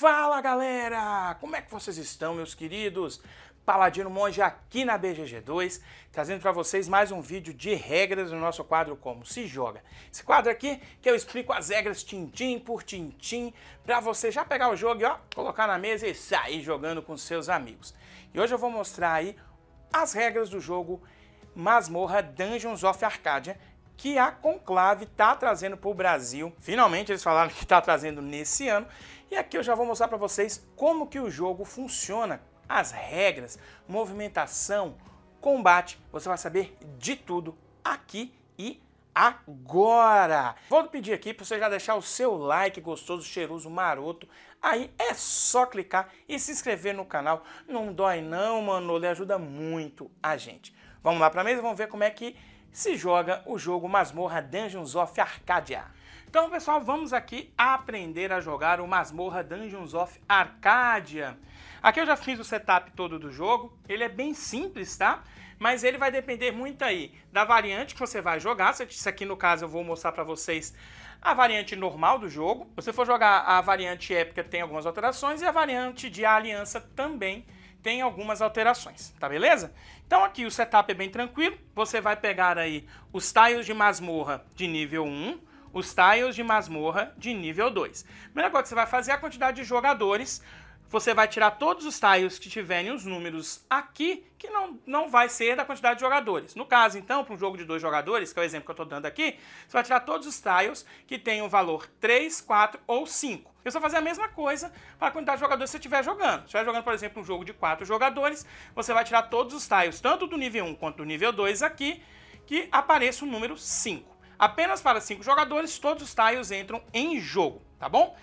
Fala galera, como é que vocês estão, meus queridos? Paladino Monge aqui na BGG2, trazendo para vocês mais um vídeo de regras no nosso quadro Como Se Joga. Esse quadro aqui que eu explico as regras tintim por tintim, para você já pegar o jogo e ó, colocar na mesa e sair jogando com seus amigos. E hoje eu vou mostrar aí as regras do jogo Masmorra Dungeons of Arcadia, que a Conclave está trazendo para o Brasil. Finalmente eles falaram que está trazendo nesse ano. E aqui eu já vou mostrar para vocês como que o jogo funciona, as regras, movimentação, combate. Você vai saber de tudo aqui e agora. Vou pedir aqui para você já deixar o seu like gostoso, cheiroso, maroto. Aí é só clicar e se inscrever no canal. Não dói não, mano, ele ajuda muito a gente. Vamos lá para a mesa, vamos ver como é que se joga o jogo Masmorra Dungeons of Arcadia. Então, pessoal, vamos aqui aprender a jogar o Masmorra Dungeons of Arcadia. Aqui eu já fiz o setup todo do jogo, ele é bem simples, tá? Mas ele vai depender muito aí da variante que você vai jogar. Isso aqui, no caso, eu vou mostrar para vocês a variante normal do jogo. Se você for jogar a variante épica, tem algumas alterações, e a variante de aliança também tem algumas alterações, tá beleza? Então aqui o setup é bem tranquilo, você vai pegar aí os tiles de masmorra de nível 1, os tiles de masmorra de nível 2. A primeira coisa que você vai fazer é a quantidade de jogadores. Você vai tirar todos os tiles que tiverem os números aqui, que não vai ser da quantidade de jogadores. No caso, então, para um jogo de 2 jogadores, que é o exemplo que eu estou dando aqui, você vai tirar todos os tiles que tenham o valor 3, 4 ou 5. Eu vou fazer a mesma coisa para a quantidade de jogadores que você estiver jogando. Se estiver jogando, por exemplo, um jogo de 4 jogadores, você vai tirar todos os tiles, tanto do nível 1 quanto do nível 2 aqui, que apareça o número 5. Apenas para 5 jogadores, todos os tiles entram em jogo, tá bom?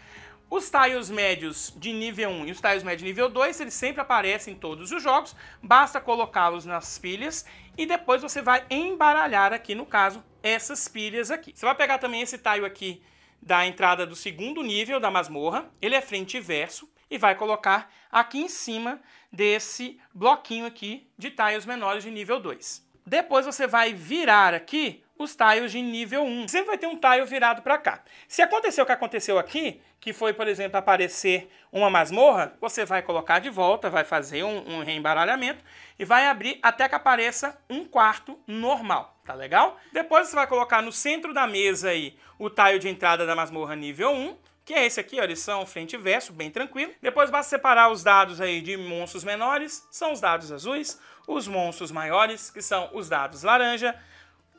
Os tiles médios de nível 1 e os tiles médios de nível 2, eles sempre aparecem em todos os jogos, basta colocá-los nas pilhas e depois você vai embaralhar aqui, no caso, essas pilhas aqui. Você vai pegar também esse tile aqui da entrada do segundo nível da masmorra, ele é frente e verso, e vai colocar aqui em cima desse bloquinho aqui de tiles menores de nível 2. Depois você vai virar aqui os tiles de nível 1. Sempre vai ter um tile virado para cá. Se acontecer o que aconteceu aqui, que foi, por exemplo, aparecer uma masmorra, você vai colocar de volta, vai fazer um reembaralhamento e vai abrir até que apareça um quarto normal, tá legal? Depois você vai colocar no centro da mesa aí o tile de entrada da masmorra nível 1, que é esse aqui, ó, eles são frente e verso, bem tranquilo. Depois basta separar os dados aí de monstros menores, são os dados azuis, os monstros maiores, que são os dados laranja,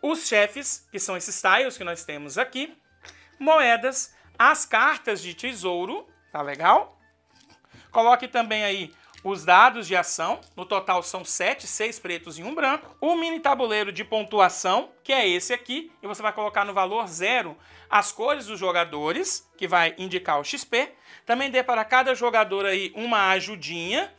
os chefes, que são esses tiles que nós temos aqui, moedas, as cartas de tesouro, tá legal? Coloque também aí os dados de ação, no total são 7, 6 pretos e 1 branco. O mini tabuleiro de pontuação, que é esse aqui, e você vai colocar no valor 0 as cores dos jogadores, que vai indicar o XP. Também dê para cada jogador aí uma ajudinha,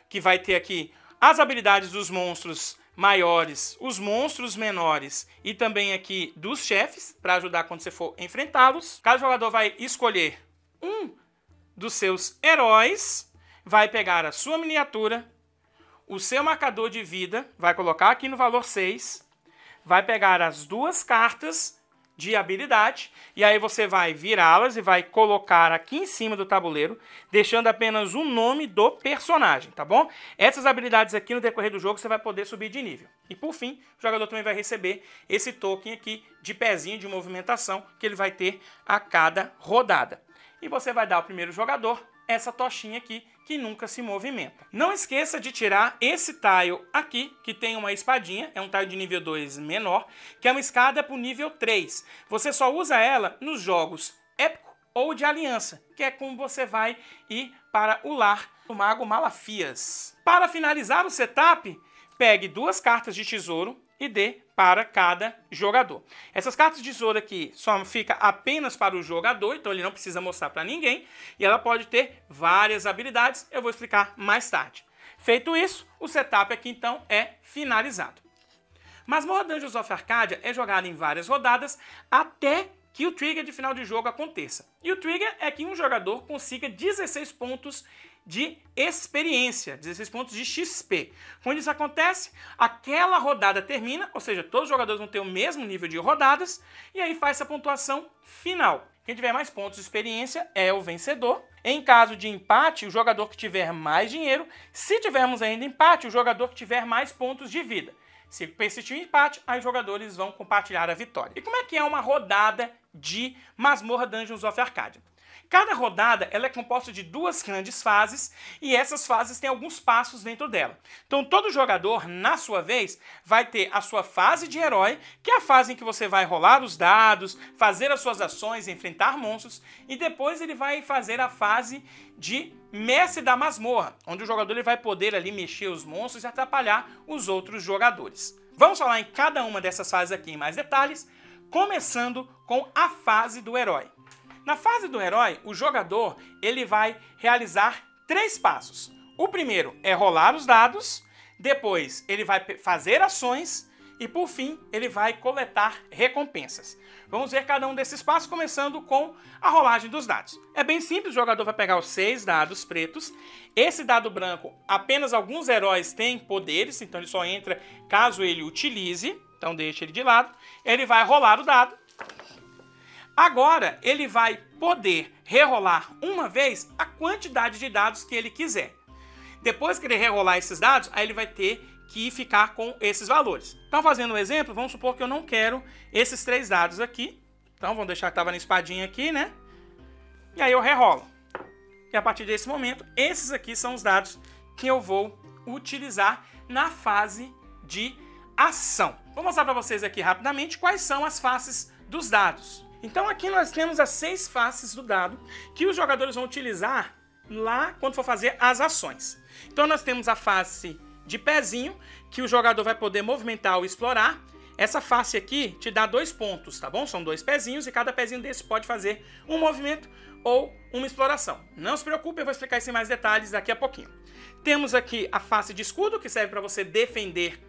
que vai ter aqui as habilidades dos monstros maiores, os monstros menores e também aqui dos chefes, para ajudar quando você for enfrentá-los. Cada jogador vai escolher um dos seus heróis, vai pegar a sua miniatura, o seu marcador de vida, vai colocar aqui no valor 6, vai pegar as 2 cartas de habilidade, e aí você vai virá-las e vai colocar aqui em cima do tabuleiro, deixando apenas o nome do personagem, tá bom? Essas habilidades aqui no decorrer do jogo você vai poder subir de nível. E por fim, o jogador também vai receber esse token aqui de pezinho de movimentação que ele vai ter a cada rodada. E você vai dar ao primeiro jogador essa tochinha aqui, que nunca se movimenta. Não esqueça de tirar esse tile aqui, que tem uma espadinha, é um tile de nível 2 menor, que é uma escada para o nível 3. Você só usa ela nos jogos épico ou de aliança, que é como você vai ir para o lar do Mago Malafias. Para finalizar o setup, pegue 2 cartas de tesouro e dê para cada jogador. Essas cartas de tesouro aqui só fica apenas para o jogador, então ele não precisa mostrar para ninguém, e ela pode ter várias habilidades, eu vou explicar mais tarde. Feito isso, o setup aqui então é finalizado. Masmorra Dungeons of Arcadia é jogada em várias rodadas até que o trigger de final de jogo aconteça. E o trigger é que um jogador consiga 16 pontos de experiência, 16 pontos de XP. Quando isso acontece, aquela rodada termina, ou seja, todos os jogadores vão ter o mesmo nível de rodadas, e aí faz essa pontuação final. quem tiver mais pontos de experiência é o vencedor. Em caso de empate, o jogador que tiver mais dinheiro. Se tivermos ainda empate, o jogador que tiver mais pontos de vida. Se persistir o empate, aí os jogadores vão compartilhar a vitória. E como é que é uma rodada de Masmorra Dungeons of Arcadia? Cada rodada ela é composta de 2 grandes fases e essas fases têm alguns passos dentro dela. Então todo jogador, na sua vez, vai ter a sua fase de herói, que é a fase em que você vai rolar os dados, fazer as suas ações, enfrentar monstros, e depois ele vai fazer a fase de mestre da masmorra, onde o jogador ele vai poder ali mexer os monstros e atrapalhar os outros jogadores. Vamos falar em cada uma dessas fases aqui em mais detalhes, começando com a fase do herói. Na fase do herói, o jogador ele vai realizar 3 passos. O primeiro é rolar os dados, depois ele vai fazer ações e, por fim, ele vai coletar recompensas. Vamos ver cada um desses passos, começando com a rolagem dos dados. É bem simples, o jogador vai pegar os 6 dados pretos. Esse dado branco, apenas alguns heróis têm poderes, então ele só entra caso ele utilize, então deixa ele de lado. Ele vai rolar o dado. Agora, ele vai poder rerolar uma vez a quantidade de dados que ele quiser. Depois que ele rerolar esses dados, aí ele vai ter que ficar com esses valores. Então, fazendo um exemplo, vamos supor que eu não quero esses 3 dados aqui. Então, vamos deixar que estava na espadinha aqui, né? E aí eu rerolo. E a partir desse momento, esses aqui são os dados que eu vou utilizar na fase de ação. Vou mostrar para vocês aqui rapidamente quais são as faces dos dados. Então aqui nós temos as 6 faces do dado que os jogadores vão utilizar lá quando for fazer as ações. Então nós temos a face de pezinho, que o jogador vai poder movimentar ou explorar. Essa face aqui te dá 2 pontos, tá bom? São 2 pezinhos e cada pezinho desse pode fazer um movimento ou uma exploração. Não se preocupe, eu vou explicar isso em mais detalhes daqui a pouquinho. Temos aqui a face de escudo, que serve para você defender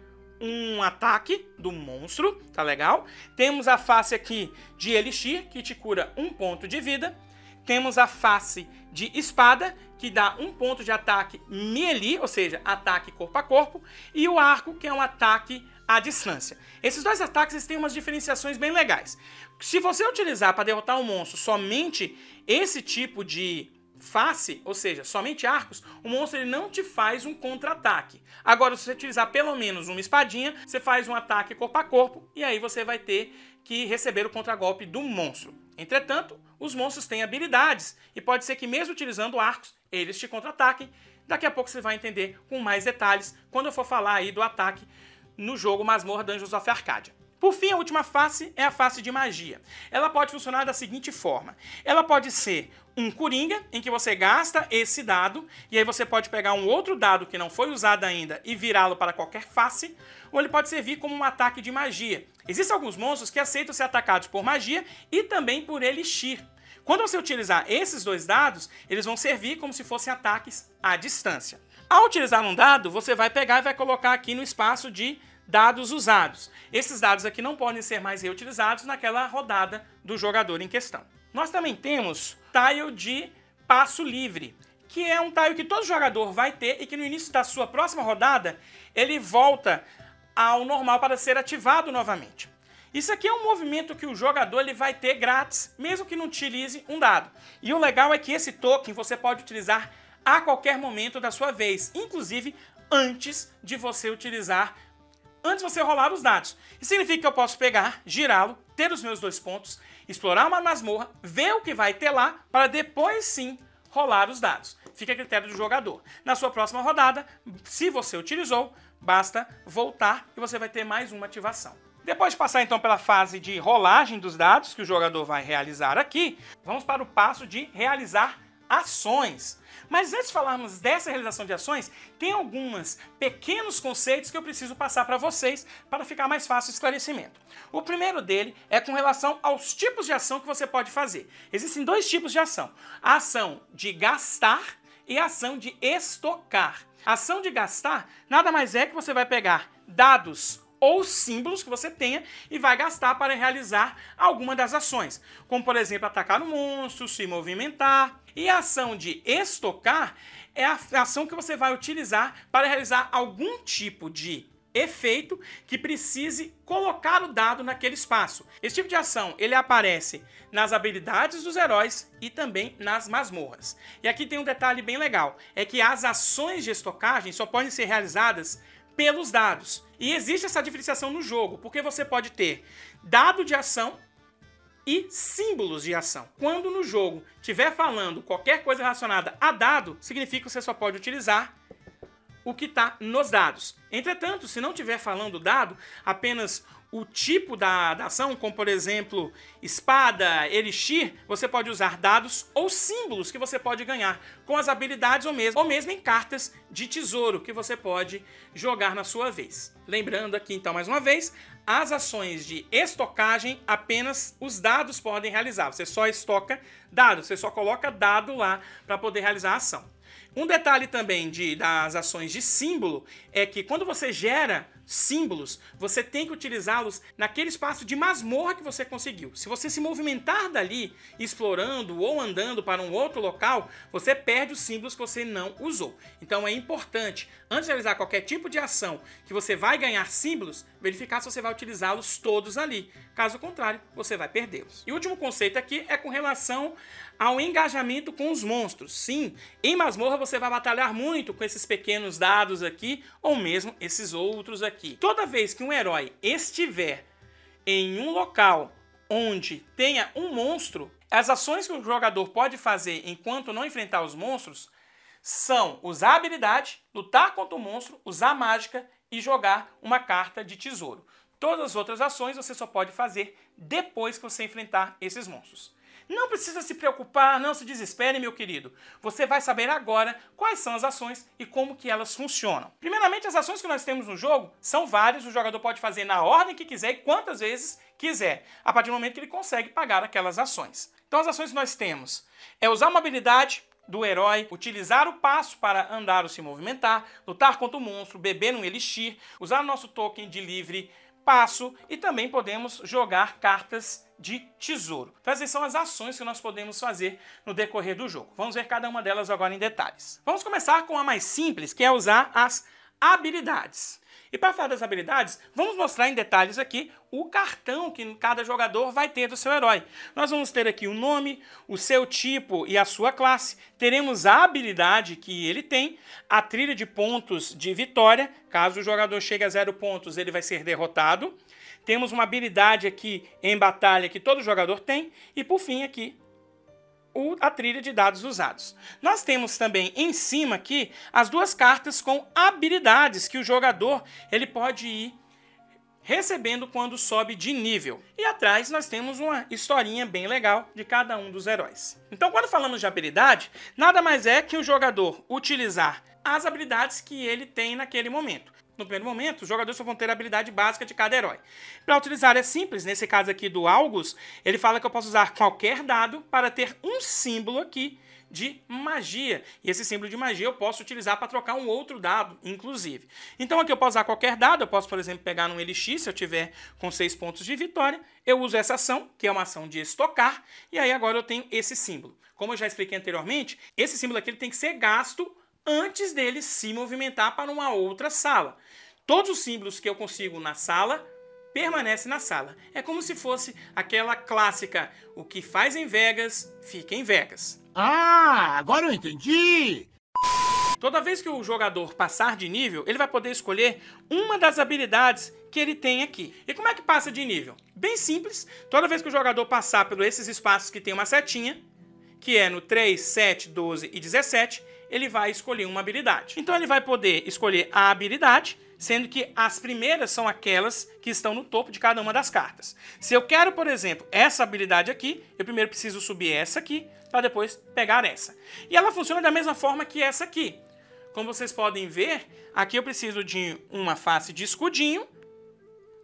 um ataque do monstro, tá legal? Temos a face aqui de Elixir, que te cura 1 ponto de vida. Temos a face de espada, que dá 1 ponto de ataque melee, ou seja, ataque corpo a corpo. E o arco, que é um ataque à distância. Esses 2 ataques eles têm umas diferenciações bem legais. Se você utilizar para derrotar um monstro somente esse tipo de face, ou seja, somente arcos, o monstro ele não te faz um contra-ataque. Agora, se você utilizar pelo menos uma espadinha, você faz um ataque corpo a corpo e aí você vai ter que receber o contragolpe do monstro. Entretanto, os monstros têm habilidades e pode ser que mesmo utilizando arcos, eles te contra-ataquem. Daqui a pouco você vai entender com mais detalhes quando eu for falar aí do ataque no jogo Masmorra Dungeons of Arcadia. Por fim, a última face é a face de magia. Ela pode funcionar da seguinte forma. Ela pode ser um coringa, em que você gasta esse dado, e aí você pode pegar um outro dado que não foi usado ainda e virá-lo para qualquer face, ou ele pode servir como um ataque de magia. Existem alguns monstros que aceitam ser atacados por magia e também por elixir. Quando você utilizar esses 2 dados, eles vão servir como se fossem ataques à distância. Ao utilizar um dado, você vai pegar e vai colocar aqui no espaço de dados usados. Esses dados aqui não podem ser mais reutilizados naquela rodada do jogador em questão. Nós também temos tile de passo livre, que é um tile que todo jogador vai ter e que no início da sua próxima rodada ele volta ao normal para ser ativado novamente. Isso aqui é um movimento que o jogador ele vai ter grátis, mesmo que não utilize um dado. E o legal é que esse token você pode utilizar a qualquer momento da sua vez, inclusive antes de você rolar os dados. Isso significa que eu posso pegar, girá-lo, ter os meus 2 pontos, explorar uma masmorra, ver o que vai ter lá, para depois sim rolar os dados. Fica a critério do jogador. Na sua próxima rodada, se você utilizou, basta voltar e você vai ter mais uma ativação. Depois de passar então pela fase de rolagem dos dados que o jogador vai realizar aqui, vamos para o passo de realizar ações. Mas antes de falarmos dessa realização de ações, tem alguns pequenos conceitos que eu preciso passar para vocês para ficar mais fácil o esclarecimento. O primeiro dele é com relação aos tipos de ação que você pode fazer. Existem 2 tipos de ação. A ação de gastar e a ação de estocar. A ação de gastar nada mais é que você vai pegar dados ou símbolos que você tenha e vai gastar para realizar alguma das ações, como por exemplo atacar o monstro, se movimentar. E a ação de estocar é a ação que você vai utilizar para realizar algum tipo de efeito que precise colocar o dado naquele espaço. Esse tipo de ação ele aparece nas habilidades dos heróis e também nas masmorras. E aqui tem um detalhe bem legal, é que as ações de estocagem só podem ser realizadas pelos dados. E existe essa diferenciação no jogo, porque você pode ter dado de ação e símbolos de ação. Quando no jogo estiver falando qualquer coisa relacionada a dado, significa que você só pode utilizar o que está nos dados. Entretanto, se não estiver falando dado, apenas o tipo da ação, como por exemplo, espada, elixir, você pode usar dados ou símbolos que você pode ganhar com as habilidades ou mesmo em cartas de tesouro que você pode jogar na sua vez. Lembrando aqui então mais uma vez, as ações de estocagem apenas os dados podem realizar. Você só estoca dados, você só coloca dado lá para poder realizar a ação. Um detalhe também das ações de símbolo é que quando você gera símbolos, você tem que utilizá-los naquele espaço de masmorra que você conseguiu. Se você se movimentar dali, explorando ou andando para um outro local, você perde os símbolos que você não usou. Então é importante, antes de realizar qualquer tipo de ação que você vai ganhar símbolos, verificar se você vai utilizá-los todos ali. Caso contrário, você vai perdê-los. E o último conceito aqui é com relação ao engajamento com os monstros. Sim, em masmorra você vai batalhar muito com esses pequenos dados aqui, ou mesmo esses outros aqui. Toda vez que um herói estiver em um local onde tenha um monstro, as ações que o jogador pode fazer enquanto não enfrentar os monstros são usar a habilidade, lutar contra o monstro, usar mágica e jogar uma carta de tesouro. Todas as outras ações você só pode fazer depois que você enfrentar esses monstros. Não precisa se preocupar, não se desespere, meu querido. Você vai saber agora quais são as ações e como que elas funcionam. Primeiramente, as ações que nós temos no jogo são várias, o jogador pode fazer na ordem que quiser e quantas vezes quiser, a partir do momento que ele consegue pagar aquelas ações. Então as ações que nós temos é usar uma habilidade do herói, utilizar o passo para andar ou se movimentar, lutar contra o monstro, beber um elixir, usar o nosso token de livre passo e também podemos jogar cartas de tesouro. Então essas são as ações que nós podemos fazer no decorrer do jogo. Vamos ver cada uma delas agora em detalhes. Vamos começar com a mais simples, que é usar as habilidades. E para falar das habilidades, vamos mostrar em detalhes aqui o cartão que cada jogador vai ter do seu herói. Nós vamos ter aqui o nome, o seu tipo e a sua classe. Teremos a habilidade que ele tem, a trilha de pontos de vitória. Caso o jogador chegue a 0 pontos, ele vai ser derrotado. Temos uma habilidade aqui em batalha que todo jogador tem. E por fim aqui, a trilha de dados usados. Nós temos também em cima aqui as duas cartas com habilidades que o jogador ele pode ir recebendo quando sobe de nível. E atrás nós temos uma historinha bem legal de cada um dos heróis. Então quando falamos de habilidade, nada mais é que o jogador utilizar as habilidades que ele tem naquele momento. No primeiro momento, os jogadores só vão ter a habilidade básica de cada herói. Para utilizar é simples, nesse caso aqui do Algus, ele fala que eu posso usar qualquer dado para ter um símbolo aqui de magia. E esse símbolo de magia eu posso utilizar para trocar um outro dado, inclusive. Então aqui eu posso usar qualquer dado, eu posso, por exemplo, pegar num elixir, se eu tiver com 6 pontos de vitória, eu uso essa ação, que é uma ação de estocar, e aí agora eu tenho esse símbolo. Como eu já expliquei anteriormente, esse símbolo aqui ele tem que ser gasto antes dele se movimentar para uma outra sala. Todos os símbolos que eu consigo na sala permanecem na sala. É como se fosse aquela clássica, o que faz em Vegas, fica em Vegas. Ah, agora eu entendi! Toda vez que o jogador passar de nível, ele vai poder escolher uma das habilidades que ele tem aqui. E como é que passa de nível? Bem simples, toda vez que o jogador passar por esses espaços que tem uma setinha, que é no 3, 7, 12 e 17, ele vai escolher uma habilidade. Então ele vai poder escolher a habilidade, sendo que as primeiras são aquelas que estão no topo de cada uma das cartas. Se eu quero, por exemplo, essa habilidade aqui, eu primeiro preciso subir essa aqui, para depois pegar essa. E ela funciona da mesma forma que essa aqui. Como vocês podem ver, aqui eu preciso de uma face de escudinho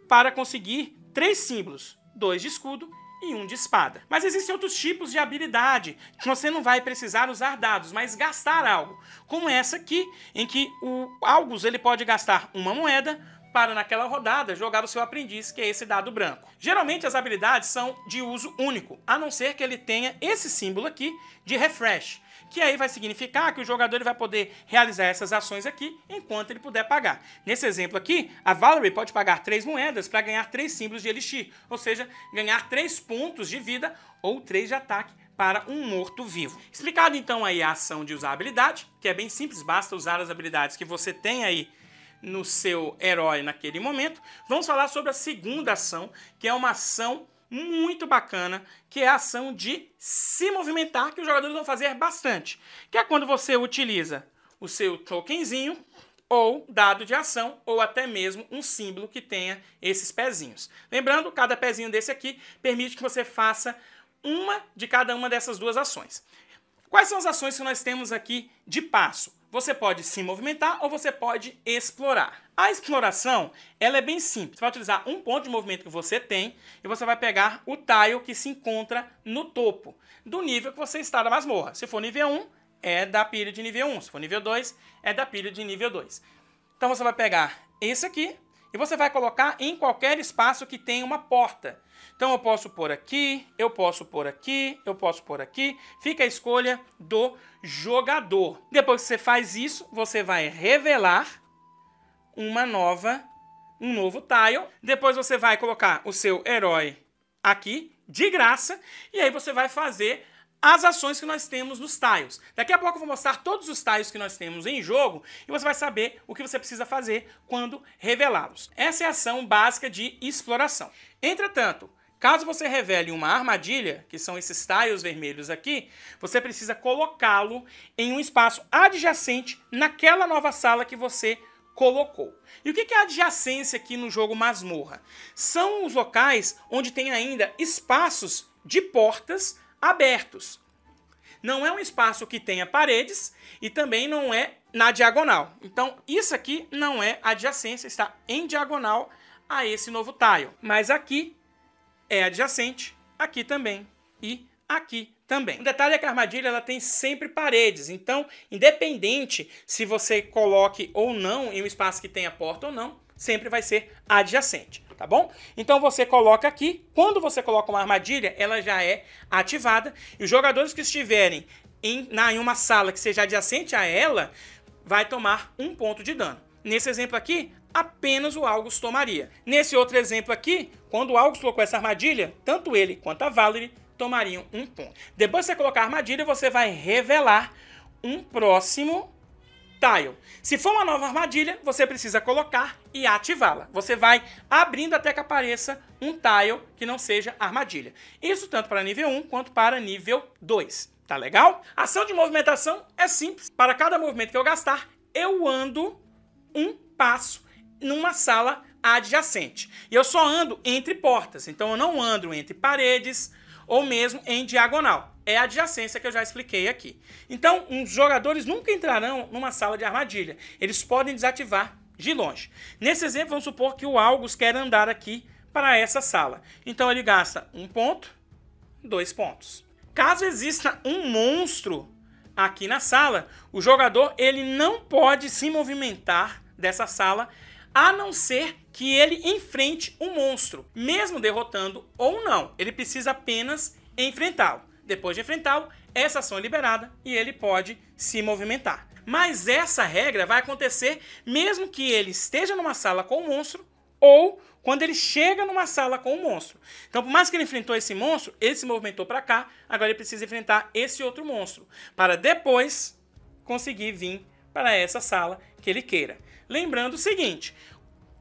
para conseguir 3 símbolos, 2 de escudo e 1 de espada. Mas existem outros tipos de habilidade que você não vai precisar usar dados, mas gastar algo. Como essa aqui, em que o Algus ele pode gastar uma moeda para naquela rodada jogar o seu aprendiz, que é esse dado branco. Geralmente as habilidades são de uso único, a não ser que ele tenha esse símbolo aqui de refresh, que aí vai significar que o jogador ele vai poder realizar essas ações aqui enquanto ele puder pagar. Nesse exemplo aqui, a Valerie pode pagar 3 moedas para ganhar 3 símbolos de Elixir, ou seja, ganhar 3 pontos de vida ou 3 de ataque para um morto-vivo. Explicado então aí a ação de usar a habilidade, que é bem simples, basta usar as habilidades que você tem aí no seu herói naquele momento. Vamos falar sobre a segunda ação, que é uma ação muito bacana, que é a ação de se movimentar, que os jogadores vão fazer bastante, que é quando você utiliza o seu tokenzinho ou dado de ação, ou até mesmo um símbolo que tenha esses pezinhos. Lembrando, cada pezinho desse aqui permite que você faça uma de cada uma dessas duas ações. Quais são as ações que nós temos aqui de passo? Você pode se movimentar ou você pode explorar. A exploração, ela é bem simples. Você vai utilizar um ponto de movimento que você tem e você vai pegar o tile que se encontra no topo do nível que você está da masmorra. Se for nível 1, é da pilha de nível 1. Se for nível 2, é da pilha de nível 2. Então você vai pegar esse aqui e você vai colocar em qualquer espaço que tenha uma porta. Então eu posso pôr aqui, eu posso pôr aqui, eu posso pôr aqui. Fica a escolha do jogador. Depois que você faz isso, você vai revelar um novo tile. Depois você vai colocar o seu herói aqui, de graça. E aí você vai fazer as ações que nós temos nos tiles. Daqui a pouco eu vou mostrar todos os tiles que nós temos em jogo e você vai saber o que você precisa fazer quando revelá-los. Essa é a ação básica de exploração. Entretanto, caso você revele uma armadilha, que são esses tiles vermelhos aqui, você precisa colocá-lo em um espaço adjacente naquela nova sala que você colocou. E o que é adjacência aqui no jogo Masmorra? São os locais onde tem ainda espaços de portas abertos. Não é um espaço que tenha paredes e também não é na diagonal. Então, isso aqui não é adjacência, está em diagonal a esse novo tile. Mas aqui é adjacente, aqui também e aqui também. O detalhe é que a armadilha ela tem sempre paredes, então, independente se você coloque ou não em um espaço que tenha porta ou não, sempre vai ser adjacente, tá bom? Então você coloca aqui, quando você coloca uma armadilha, ela já é ativada, e os jogadores que estiverem em uma sala que seja adjacente a ela, vai tomar 1 ponto de dano. Nesse exemplo aqui, apenas o Algus tomaria. Nesse outro exemplo aqui, quando o Algus colocou essa armadilha, tanto ele quanto a Valerie tomariam 1 ponto. Depois que você colocar a armadilha, você vai revelar um próximo tile. Se for uma nova armadilha, você precisa colocar e ativá-la. Você vai abrindo até que apareça um tile que não seja armadilha. Isso tanto para nível 1 quanto para nível 2. Tá legal? A ação de movimentação é simples. Para cada movimento que eu gastar, eu ando um passo numa sala adjacente. E eu só ando entre portas. Então eu não ando entre paredes ou mesmo em diagonal. É a adjacência que eu já expliquei aqui. Então, os jogadores nunca entrarão numa sala de armadilha. Eles podem desativar de longe. Nesse exemplo, vamos supor que o Algus quer andar aqui para essa sala. Então, ele gasta 1 ponto, 2 pontos. Caso exista um monstro aqui na sala, o jogador ele não pode se movimentar dessa sala, a não ser que ele enfrente um monstro, mesmo derrotando ou não. Ele precisa apenas enfrentá-lo. Depois de enfrentá-lo, essa ação é liberada e ele pode se movimentar. Mas essa regra vai acontecer mesmo que ele esteja numa sala com o monstro ou quando ele chega numa sala com o monstro. Então, por mais que ele enfrentou esse monstro, ele se movimentou para cá, agora ele precisa enfrentar esse outro monstro, para depois conseguir vir para essa sala que ele queira. Lembrando o seguinte,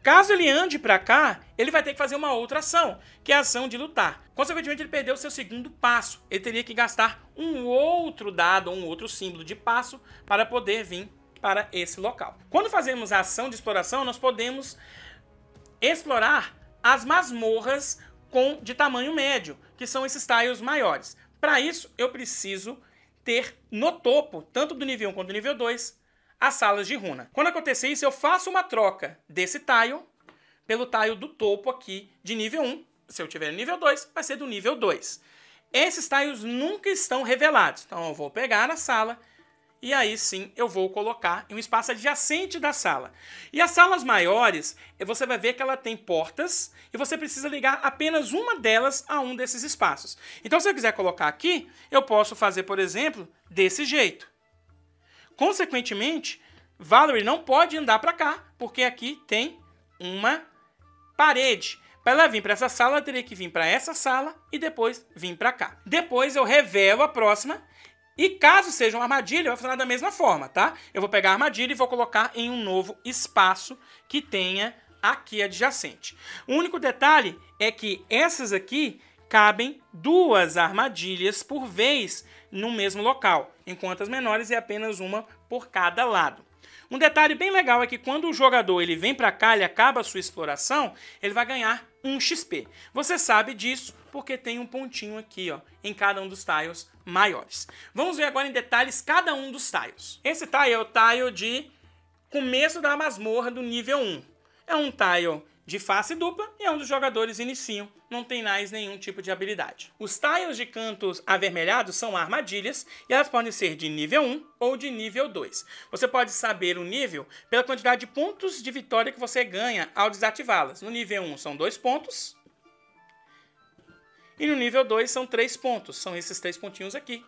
caso ele ande para cá, ele vai ter que fazer uma outra ação, que é a ação de lutar. Consequentemente, ele perdeu o seu segundo passo. Ele teria que gastar um outro dado, um outro símbolo de passo para poder vir para esse local. Quando fazemos a ação de exploração, nós podemos explorar as masmorras de tamanho médio, que são esses tiles maiores. Para isso, eu preciso ter no topo, tanto do nível 1 quanto do nível 2, as salas de runa. Quando acontecer isso, eu faço uma troca desse tile pelo tile do topo aqui de nível 1. Se eu tiver nível 2, vai ser do nível 2. Esses tiles nunca estão revelados. Então eu vou pegar na sala E aí sim eu vou colocar em um espaço adjacente da sala. E as salas maiores, você vai ver que ela tem portas e você precisa ligar apenas uma delas a um desses espaços. Então se eu quiser colocar aqui, eu posso fazer, por exemplo, desse jeito. Consequentemente, Valerie não pode andar para cá, porque aqui tem uma parede. Para ela vir para essa sala, ela teria que vir para essa sala e depois vir para cá. Depois eu revelo a próxima. E caso seja uma armadilha, vai funcionar da mesma forma, tá? Eu vou pegar a armadilha e vou colocar em um novo espaço que tenha aqui adjacente. O único detalhe é que essas aqui cabem 2 armadilhas por vez no mesmo local, enquanto as menores é apenas uma por cada lado. Um detalhe bem legal é que quando o jogador ele vem para cá, ele acaba a sua exploração, ele vai ganhar 1 XP. Você sabe disso porque tem um pontinho aqui, ó, em cada um dos tiles maiores. Vamos ver agora em detalhes cada um dos tiles. Esse tile é o tile de começo da masmorra do nível 1. É um tile de face dupla e é onde os jogadores iniciam, não tem mais nenhum tipo de habilidade. Os tiles de cantos avermelhados são armadilhas e elas podem ser de nível 1 ou de nível 2. Você pode saber o nível pela quantidade de pontos de vitória que você ganha ao desativá-las. No nível 1 são 2 pontos e no nível 2 são 3 pontos. São esses 3 pontinhos aqui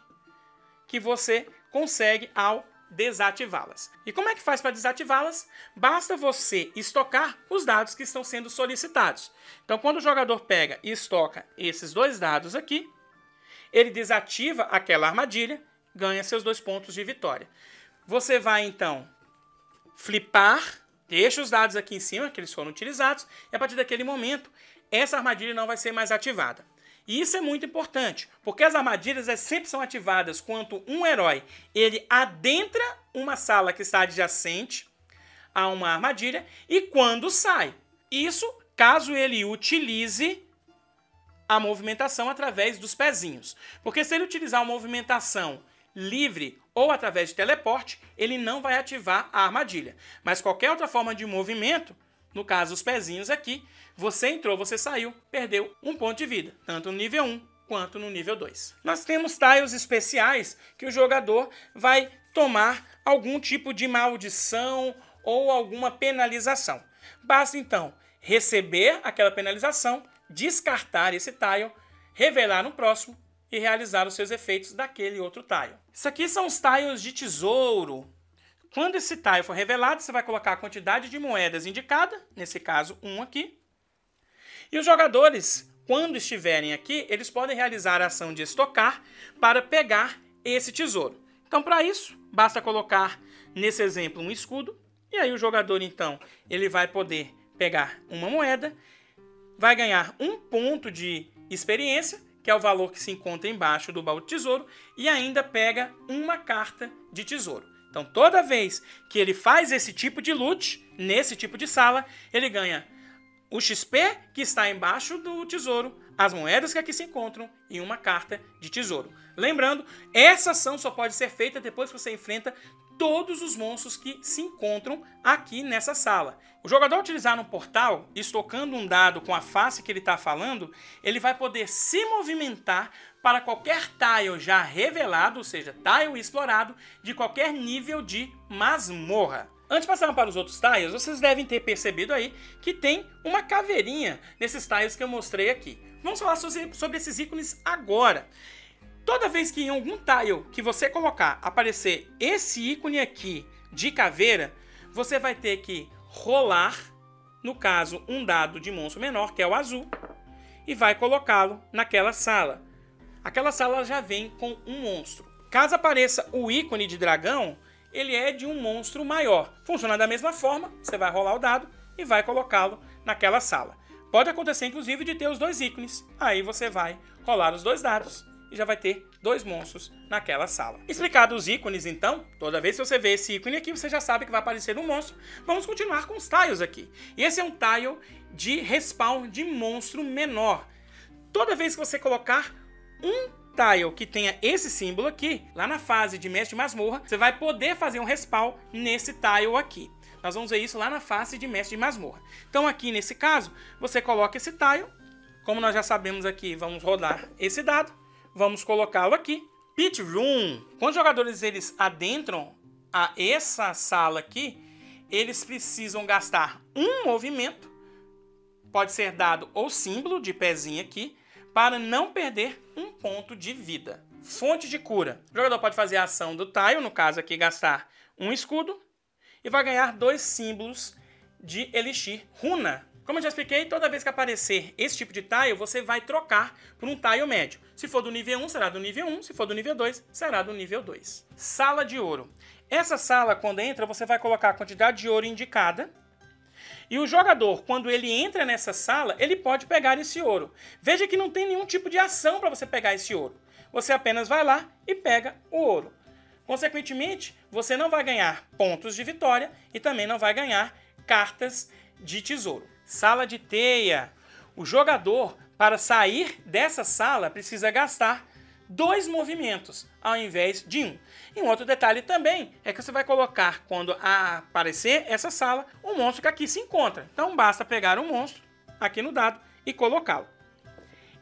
que você consegue ao desativá-las. E como é que faz para desativá-las? Basta você estocar os dados que estão sendo solicitados. Então, quando o jogador pega e estoca esses 2 dados aqui, ele desativa aquela armadilha, ganha seus 2 pontos de vitória. Você vai, então, flipar, deixa os dados aqui em cima, que eles foram utilizados, e a partir daquele momento, essa armadilha não vai ser mais ativada. E isso é muito importante, porque as armadilhas sempre são ativadas quando um herói ele adentra uma sala que está adjacente a uma armadilha e quando sai. Isso caso ele utilize a movimentação através dos pezinhos. Porque se ele utilizar uma movimentação livre ou através de teleporte, ele não vai ativar a armadilha. Mas qualquer outra forma de movimento, no caso os pezinhos aqui, você entrou, você saiu, perdeu 1 ponto de vida, tanto no nível 1 quanto no nível 2. Nós temos tiles especiais que o jogador vai tomar algum tipo de maldição ou alguma penalização. Basta então receber aquela penalização, descartar esse tile, revelar no próximo e realizar os seus efeitos daquele outro tile. Isso aqui são os tiles de tesouro. Quando esse tile for revelado, você vai colocar a quantidade de moedas indicada, nesse caso 1 aqui. E os jogadores, quando estiverem aqui, eles podem realizar a ação de estocar para pegar esse tesouro. Então, para isso, basta colocar, nesse exemplo, um escudo. E aí o jogador, então, ele vai poder pegar uma moeda, vai ganhar 1 ponto de experiência, que é o valor que se encontra embaixo do baú de tesouro, e ainda pega uma carta de tesouro. Então, toda vez que ele faz esse tipo de loot, nesse tipo de sala, ele ganha o XP que está embaixo do tesouro, as moedas que aqui se encontram e uma carta de tesouro. Lembrando, essa ação só pode ser feita depois que você enfrenta todos os monstros que se encontram aqui nessa sala. O jogador utilizar no portal, estocando um dado com a face que ele está falando, ele vai poder se movimentar para qualquer tile já revelado, ou seja, tile explorado, de qualquer nível de masmorra. Antes de passar para os outros tiles, vocês devem ter percebido aí que tem uma caveirinha nesses tiles que eu mostrei aqui. Vamos falar sobre esses ícones agora. Toda vez que em algum tile que você colocar aparecer esse ícone aqui de caveira, você vai ter que rolar, no caso, um dado de monstro menor, que é o azul, e vai colocá-lo naquela sala. Aquela sala já vem com um monstro. Caso apareça o ícone de dragão, ele é de um monstro maior. Funciona da mesma forma, você vai rolar o dado e vai colocá-lo naquela sala. Pode acontecer, inclusive, de ter os 2 ícones. Aí você vai rolar os 2 dados e já vai ter 2 monstros naquela sala. Explicados os ícones, então, toda vez que você vê esse ícone aqui, você já sabe que vai aparecer um monstro. Vamos continuar com os tiles aqui. E esse é um tile de respawn de monstro menor. Toda vez que você colocar um tile que tenha esse símbolo aqui, lá na fase de mestre de masmorra, você vai poder fazer um respawn nesse tile aqui. Nós vamos ver isso lá na fase de mestre de masmorra. Então aqui nesse caso, você coloca esse tile, como nós já sabemos aqui, vamos rodar esse dado, vamos colocá-lo aqui, Pit Room. Quando os jogadores eles adentram a essa sala aqui, eles precisam gastar um movimento, pode ser dado o símbolo de pezinho aqui, para não perder um ponto de vida. Fonte de cura. O jogador pode fazer a ação do tile, no caso aqui gastar um escudo, e vai ganhar 2 símbolos de elixir runa. Como eu já expliquei, toda vez que aparecer esse tipo de tile, você vai trocar por um tile médio. Se for do nível 1, será do nível 1. Se for do nível 2, será do nível 2. Sala de ouro. Essa sala, quando entra, você vai colocar a quantidade de ouro indicada. E o jogador, quando ele entra nessa sala, ele pode pegar esse ouro. Veja que não tem nenhum tipo de ação para você pegar esse ouro. Você apenas vai lá e pega o ouro. Consequentemente, você não vai ganhar pontos de vitória e também não vai ganhar cartas de tesouro. Sala de teia. O jogador, para sair dessa sala, precisa gastar 2 movimentos, ao invés de 1. E um outro detalhe também é que você vai colocar, quando aparecer essa sala, o monstro que aqui se encontra. Então basta pegar um monstro aqui no dado e colocá-lo.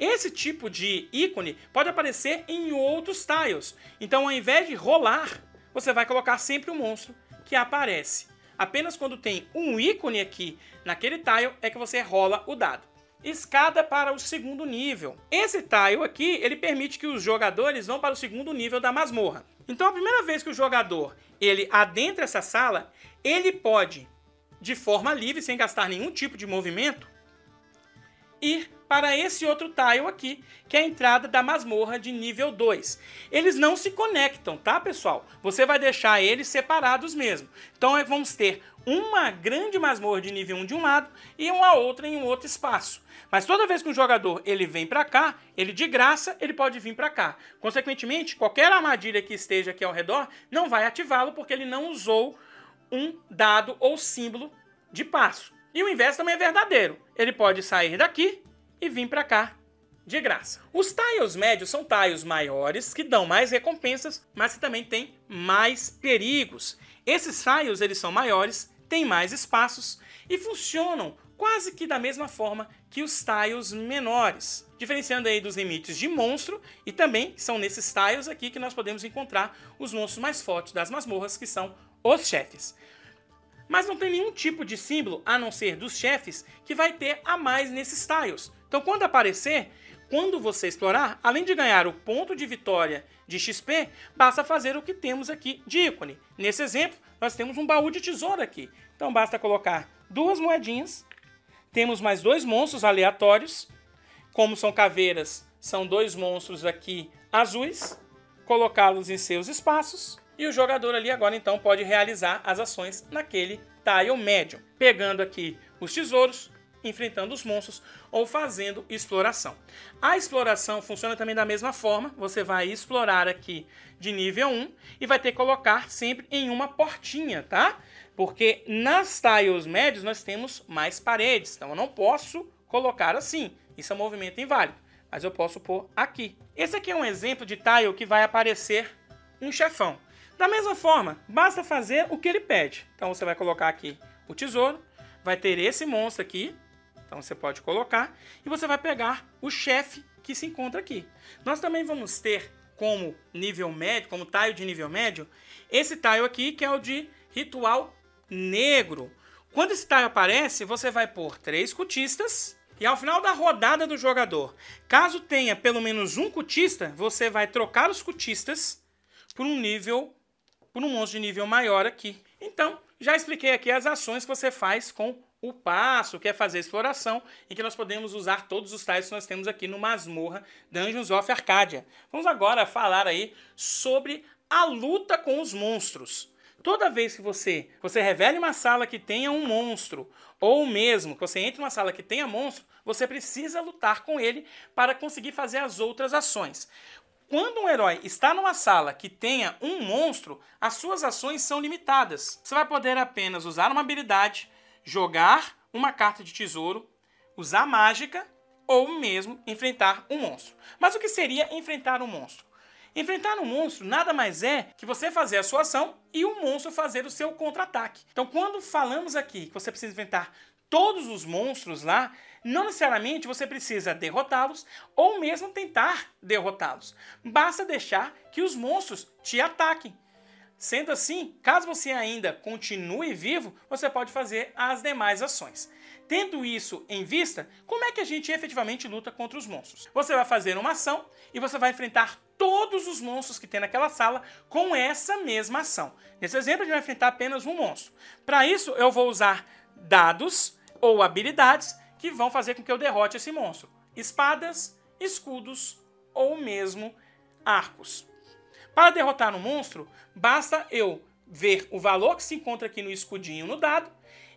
Esse tipo de ícone pode aparecer em outros tiles. Então, ao invés de rolar, você vai colocar sempre o monstro que aparece. Apenas quando tem um ícone aqui naquele tile é que você rola o dado. Escada para o segundo nível. Esse tile aqui, ele permite que os jogadores vão para o segundo nível da masmorra. Então, a primeira vez que o jogador ele adentra essa sala, ele pode, de forma livre, sem gastar nenhum tipo de movimento, ir para esse outro tile aqui, que é a entrada da masmorra de nível 2. Eles não se conectam, tá, pessoal? Você vai deixar eles separados mesmo. Então, vamos ter uma grande masmorra de nível 1 de um lado e uma outra em um outro espaço. Mas toda vez que um jogador ele vem para cá, ele de graça, ele pode vir para cá. Consequentemente, qualquer armadilha que esteja aqui ao redor não vai ativá-lo porque ele não usou um dado ou símbolo de passo. E o inverso também é verdadeiro. Ele pode sair daqui e vir para cá de graça. Os tiles médios são tiles maiores, que dão mais recompensas, mas que também têm mais perigos. Esses tiles eles são maiores, têm mais espaços e funcionam quase que da mesma forma que os tiles menores, diferenciando aí dos limites de monstro, e também são nesses tiles aqui que nós podemos encontrar os monstros mais fortes das masmorras, que são os chefes. Mas não tem nenhum tipo de símbolo, a não ser dos chefes, que vai ter a mais nesses tiles. Então, quando aparecer, quando você explorar, além de ganhar o ponto de vitória de XP, basta fazer o que temos aqui de ícone. Nesse exemplo, nós temos um baú de tesouro aqui. Então, basta colocar 2 moedinhas. Temos mais 2 monstros aleatórios. Como são caveiras, são 2 monstros aqui azuis. Colocá-los em seus espaços. E o jogador ali agora, então, pode realizar as ações naquele tile médio. Pegando aqui os tesouros, enfrentando os monstros ou fazendo exploração. A exploração funciona também da mesma forma. Você vai explorar aqui de nível 1 e vai ter que colocar sempre em uma portinha, tá? Porque nas tiles médios nós temos mais paredes. Então eu não posso colocar assim. Isso é um movimento inválido. Mas eu posso pôr aqui. Esse aqui é um exemplo de tile que vai aparecer um chefão. Da mesma forma, basta fazer o que ele pede. Então você vai colocar aqui o tesouro. Vai ter esse monstro aqui. Então você pode colocar e você vai pegar o chefe que se encontra aqui. Nós também vamos ter como nível médio, como tile de nível médio, esse tile aqui que é o de ritual negro. Quando esse tile aparece, você vai pôr 3 cultistas e ao final da rodada do jogador, caso tenha pelo menos um cultista, você vai trocar os cultistas por um monstro de nível maior aqui. Então, já expliquei aqui as ações que você faz com o passo, que é fazer exploração, em que nós podemos usar todos os tiles que nós temos aqui no Masmorra Dungeons of Arcadia. Vamos agora falar aí sobre a luta com os monstros. Toda vez que você revele uma sala que tenha um monstro, ou mesmo que você entre numa sala que tenha monstro, você precisa lutar com ele para conseguir fazer as outras ações. Quando um herói está numa sala que tenha um monstro, as suas ações são limitadas. Você vai poder apenas usar uma habilidade, jogar uma carta de tesouro, usar mágica ou mesmo enfrentar um monstro. Mas o que seria enfrentar um monstro? Enfrentar um monstro nada mais é que você fazer a sua ação e o monstro fazer o seu contra-ataque. Então, quando falamos aqui que você precisa enfrentar todos os monstros lá, não necessariamente você precisa derrotá-los ou mesmo tentar derrotá-los. Basta deixar que os monstros te ataquem. Sendo assim, caso você ainda continue vivo, você pode fazer as demais ações. Tendo isso em vista, como é que a gente efetivamente luta contra os monstros? Você vai fazer uma ação e você vai enfrentar todos os monstros que tem naquela sala com essa mesma ação. Nesse exemplo, a gente vai enfrentar apenas um monstro. Para isso, eu vou usar dados ou habilidades que vão fazer com que eu derrote esse monstro. Espadas, escudos ou mesmo arcos. Para derrotar um monstro, basta eu ver o valor que se encontra aqui no escudinho no dado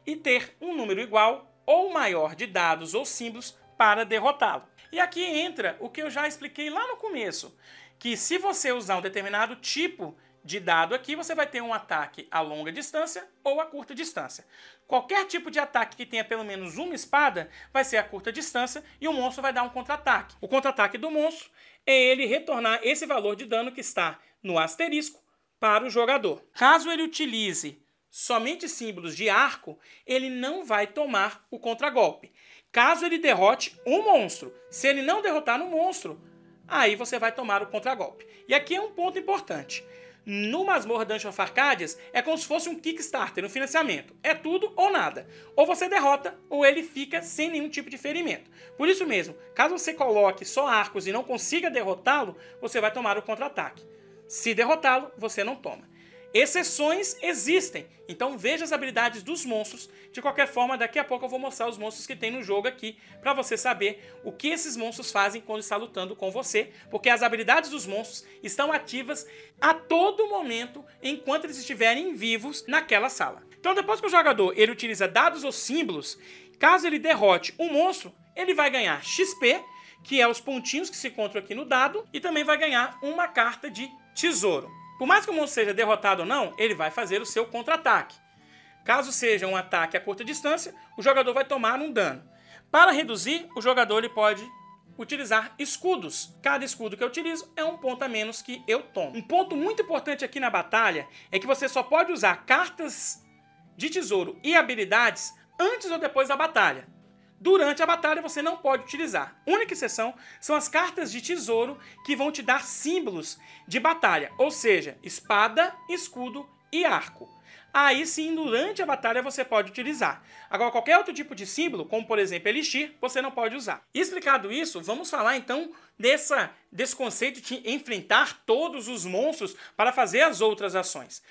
e ter um número igual ou maior de dados ou símbolos para derrotá-lo. E aqui entra o que eu já expliquei lá no começo, que se você usar um determinado tipo de dado aqui, você vai ter um ataque a longa distância ou a curta distância. Qualquer tipo de ataque que tenha pelo menos uma espada vai ser a curta distância e o monstro vai dar um contra-ataque. O contra-ataque do monstro é ele retornar esse valor de dano que está no asterisco para o jogador. Caso ele utilize somente símbolos de arco, ele não vai tomar o contragolpe. Caso ele derrote um monstro, se ele não derrotar no monstro, aí você vai tomar o contragolpe. E aqui é um ponto importante. No Masmorra Dungeon of Arcadias, é como se fosse um Kickstarter, um financiamento. É tudo ou nada. Ou você derrota, ou ele fica sem nenhum tipo de ferimento. Por isso mesmo, caso você coloque só arcos e não consiga derrotá-lo, você vai tomar o contra-ataque. Se derrotá-lo, você não toma. Exceções existem, então veja as habilidades dos monstros. De qualquer forma, daqui a pouco eu vou mostrar os monstros que tem no jogo aqui, para você saber o que esses monstros fazem quando está lutando com você, porque as habilidades dos monstros estão ativas a todo momento, enquanto eles estiverem vivos naquela sala. Então depois que o jogador ele utiliza dados ou símbolos, caso ele derrote um monstro, ele vai ganhar XP, que é os pontinhos que se encontram aqui no dado, e também vai ganhar uma carta de tesouro. Por mais que o monstro seja derrotado ou não, ele vai fazer o seu contra-ataque. Caso seja um ataque a curta distância, o jogador vai tomar um dano. Para reduzir, o jogador ele pode utilizar escudos. Cada escudo que eu utilizo é um ponto a menos que eu tomo. Um ponto muito importante aqui na batalha é que você só pode usar cartas de tesouro e habilidades antes ou depois da batalha. Durante a batalha você não pode utilizar. A única exceção são as cartas de tesouro que vão te dar símbolos de batalha, ou seja, espada, escudo e arco. Aí sim, durante a batalha você pode utilizar. Agora, qualquer outro tipo de símbolo, como por exemplo Elixir, você não pode usar. Explicado isso, vamos falar então desse conceito de enfrentar todos os monstros para fazer as outras ações.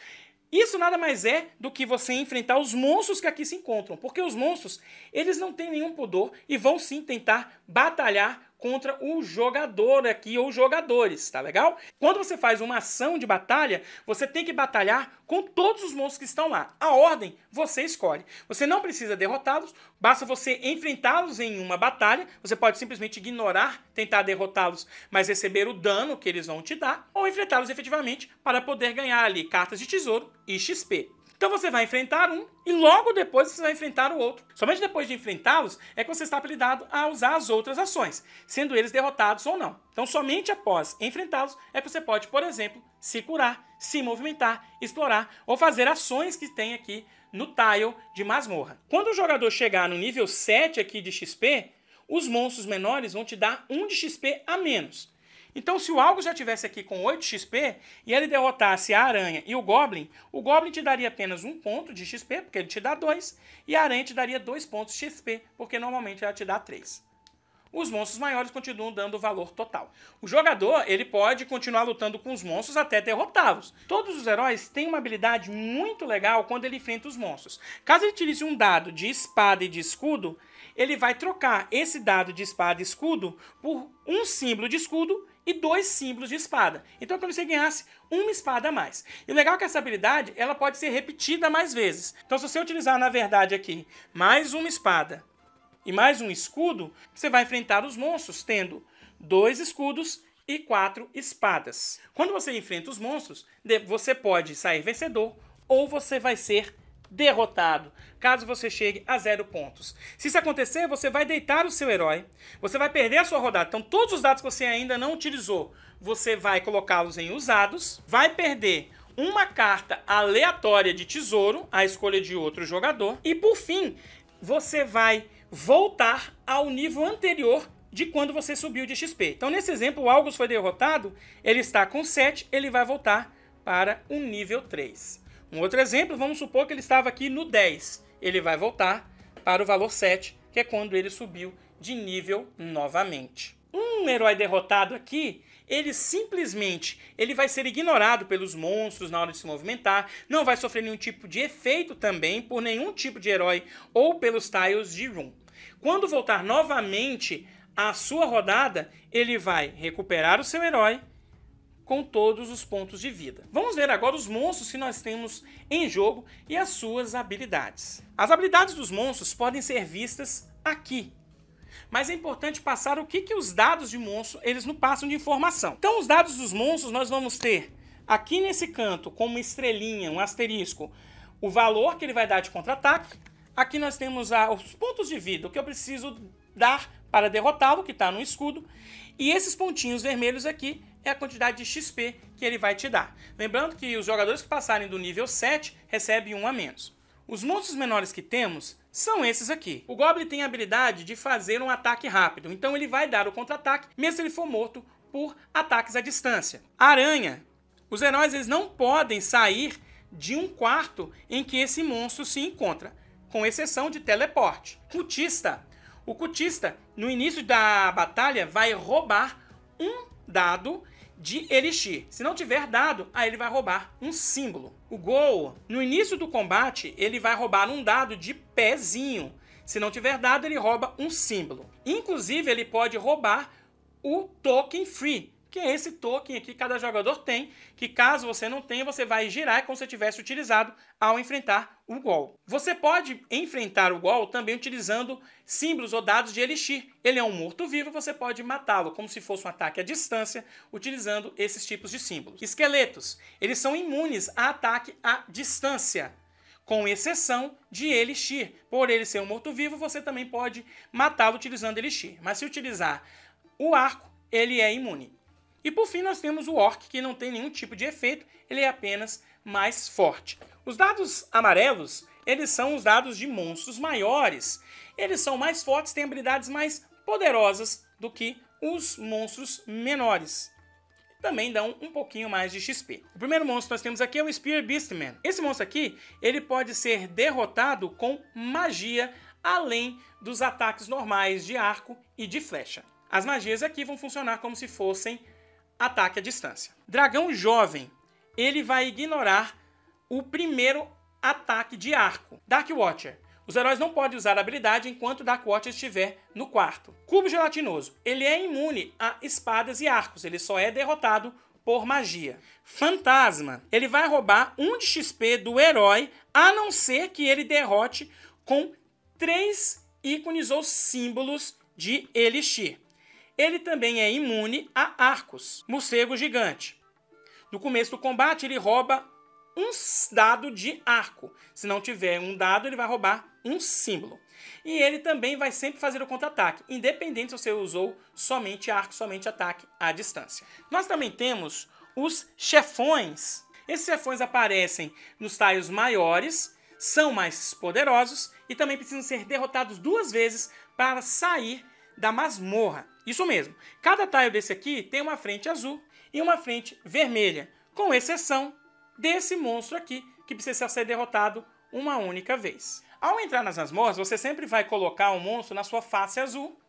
Isso nada mais é do que você enfrentar os monstros que aqui se encontram, porque os monstros, eles não têm nenhum pudor e vão sim tentar batalhar contra o jogador aqui, ou jogadores, tá legal? Quando você faz uma ação de batalha, você tem que batalhar com todos os monstros que estão lá. A ordem você escolhe. Você não precisa derrotá-los, basta você enfrentá-los em uma batalha, você pode simplesmente ignorar, tentar derrotá-los, mas receber o dano que eles vão te dar, ou enfrentá-los efetivamente para poder ganhar ali cartas de tesouro e XP. Então você vai enfrentar um e logo depois você vai enfrentar o outro. Somente depois de enfrentá-los é que você está habilitado a usar as outras ações, sendo eles derrotados ou não. Então somente após enfrentá-los é que você pode, por exemplo, se curar, se movimentar, explorar ou fazer ações que tem aqui no tile de masmorra. Quando o jogador chegar no nível 7 aqui de XP, os monstros menores vão te dar 1 de XP a menos. Então, se o Algo já estivesse aqui com 8 XP e ele derrotasse a aranha e o Goblin te daria apenas 1 ponto de XP, porque ele te dá 2, e a aranha te daria 2 pontos de XP, porque normalmente ela te dá 3. Os monstros maiores continuam dando o valor total. O jogador ele pode continuar lutando com os monstros até derrotá-los. Todos os heróis têm uma habilidade muito legal quando ele enfrenta os monstros. Caso ele utilize um dado de espada e de escudo, ele vai trocar esse dado de espada e escudo por um símbolo de escudo e 2 símbolos de espada. Então é como se ganhasse uma espada a mais. E o legal é que essa habilidade ela pode ser repetida mais vezes. Então se você utilizar na verdade aqui mais uma espada e mais um escudo, você vai enfrentar os monstros tendo 2 escudos e 4 espadas. Quando você enfrenta os monstros, você pode sair vencedor ou você vai ser derrotado, caso você chegue a 0 pontos. Se isso acontecer, você vai deitar o seu herói, você vai perder a sua rodada. Então todos os dados que você ainda não utilizou, você vai colocá-los em usados, vai perder uma carta aleatória de tesouro, a escolha de outro jogador, e por fim, você vai voltar ao nível anterior de quando você subiu de XP. Então, nesse exemplo, o August foi derrotado, ele está com 7, ele vai voltar para o nível 3. Um outro exemplo, vamos supor que ele estava aqui no 10. Ele vai voltar para o valor 7, que é quando ele subiu de nível novamente. Um herói derrotado aqui, ele simplesmente vai ser ignorado pelos monstros na hora de se movimentar, não vai sofrer nenhum tipo de efeito também por nenhum tipo de herói ou pelos tiles de Room. Quando voltar novamente à sua rodada, ele vai recuperar o seu herói com todos os pontos de vida. Vamos ver agora os monstros que nós temos em jogo e as suas habilidades. As habilidades dos monstros podem ser vistas aqui, mas é importante passar o que os dados de monstro eles nos passam de informação. Então, os dados dos monstros nós vamos ter aqui nesse canto, como uma estrelinha, um asterisco, o valor que ele vai dar de contra-ataque. Aqui nós temos os pontos de vida, o que eu preciso dar para derrotá-lo, que está no escudo. E esses pontinhos vermelhos aqui é a quantidade de XP que ele vai te dar. Lembrando que os jogadores que passarem do nível 7 recebem 1 a menos. Os monstros menores que temos são esses aqui. O Goblin tem a habilidade de fazer um ataque rápido, então ele vai dar o contra-ataque, mesmo se ele for morto por ataques à distância. A aranha. Os heróis eles não podem sair de um quarto em que esse monstro se encontra, com exceção de teleporte. Cultista. O cultista, no início da batalha, vai roubar um dado de Elixir. Se não tiver dado, aí ele vai roubar um símbolo. O Ghoul, no início do combate, ele vai roubar um dado de pezinho. Se não tiver dado, ele rouba um símbolo. Inclusive, ele pode roubar o token free, que é esse token aqui que cada jogador tem, que caso você não tenha, você vai girar como se tivesse utilizado ao enfrentar o Ghoul. Você pode enfrentar o Ghoul também utilizando símbolos ou dados de Elixir. Ele é um morto-vivo, você pode matá-lo como se fosse um ataque à distância, utilizando esses tipos de símbolos. Esqueletos, eles são imunes a ataque à distância, com exceção de Elixir. Por ele ser um morto-vivo, você também pode matá-lo utilizando Elixir. Mas se utilizar o arco, ele é imune. E por fim nós temos o Orc, que não tem nenhum tipo de efeito, ele é apenas mais forte. Os dados amarelos, eles são os dados de monstros maiores. Eles são mais fortes, têm habilidades mais poderosas do que os monstros menores. Também dão um pouquinho mais de XP. O primeiro monstro que nós temos aqui é o Spear Beastman. Esse monstro aqui, ele pode ser derrotado com magia, além dos ataques normais de arco e de flecha. As magias aqui vão funcionar como se fossem ataque à distância. Dragão jovem, ele vai ignorar o primeiro ataque de arco. Dark Watcher, os heróis não podem usar a habilidade enquanto Dark Watcher estiver no quarto. Cubo gelatinoso, ele é imune a espadas e arcos, ele só é derrotado por magia. Fantasma, ele vai roubar 1 de XP do herói, a não ser que ele derrote com 3 ícones ou símbolos de Elixir. Ele também é imune a arcos. Morcego gigante. No começo do combate, ele rouba um dado de arco. Se não tiver um dado, ele vai roubar um símbolo. E ele também vai sempre fazer o contra-ataque, independente se você usou somente arco, somente ataque à distância. Nós também temos os chefões. Esses chefões aparecem nos tiles maiores, são mais poderosos e também precisam ser derrotados 2 vezes para sair da masmorra. Isso mesmo, cada tile desse aqui tem uma frente azul e uma frente vermelha, com exceção desse monstro aqui, que precisa ser derrotado uma única vez. Ao entrar nas masmorras, você sempre vai colocar o monstro na sua face azul.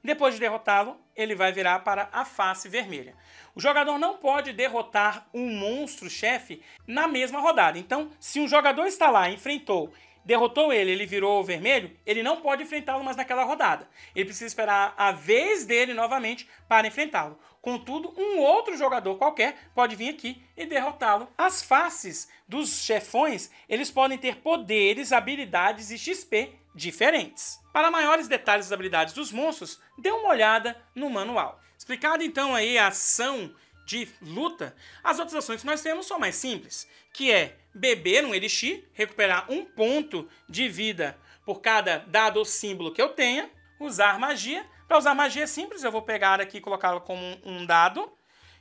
Depois de derrotá-lo, ele vai virar para a face vermelha. O jogador não pode derrotar um monstro-chefe na mesma rodada. Então, se um jogador está lá, enfrentou, derrotou ele, ele virou vermelho, ele não pode enfrentá-lo mais naquela rodada. Ele precisa esperar a vez dele novamente para enfrentá-lo. Contudo, um outro jogador qualquer pode vir aqui e derrotá-lo. As faces dos chefões, eles podem ter poderes, habilidades e XP diferentes. Para maiores detalhes das habilidades dos monstros, dê uma olhada no manual. Explicado então aí a ação de luta, as outras ações que nós temos são mais simples, que é beber um Elixir, recuperar 1 ponto de vida por cada dado ou símbolo que eu tenha, usar magia. Para usar magia simples, eu vou pegar aqui e colocá-lo como um dado,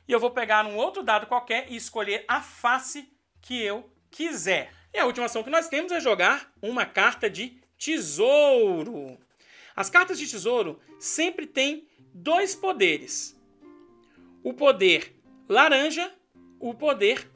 e eu vou pegar um outro dado qualquer e escolher a face que eu quiser. E a última ação que nós temos é jogar uma carta de Tesouro. As cartas de tesouro sempre têm dois poderes. O poder laranja, o poder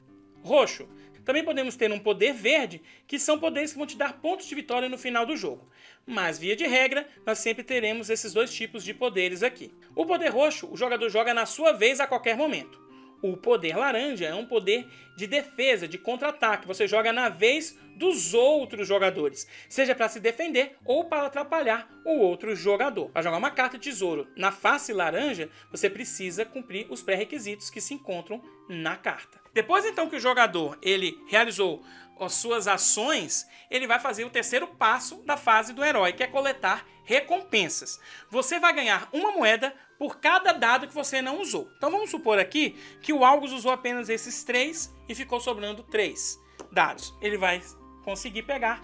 roxo. Também podemos ter um poder verde, que são poderes que vão te dar pontos de vitória no final do jogo. Mas, via de regra, nós sempre teremos esses dois tipos de poderes aqui. O poder roxo, o jogador joga na sua vez a qualquer momento. O poder laranja é um poder de defesa, de contra-ataque. Você joga na vez dos outros jogadores, seja para se defender ou para atrapalhar o outro jogador. Para jogar uma carta de tesouro na face laranja, você precisa cumprir os pré-requisitos que se encontram na carta. Depois então que o jogador ele realizou as suas ações, ele vai fazer o terceiro passo da fase do herói, que é coletar recompensas. Você vai ganhar uma moeda por cada dado que você não usou. Então vamos supor aqui que o Algos usou apenas esses 3 e ficou sobrando 3 dados. Ele vai conseguir pegar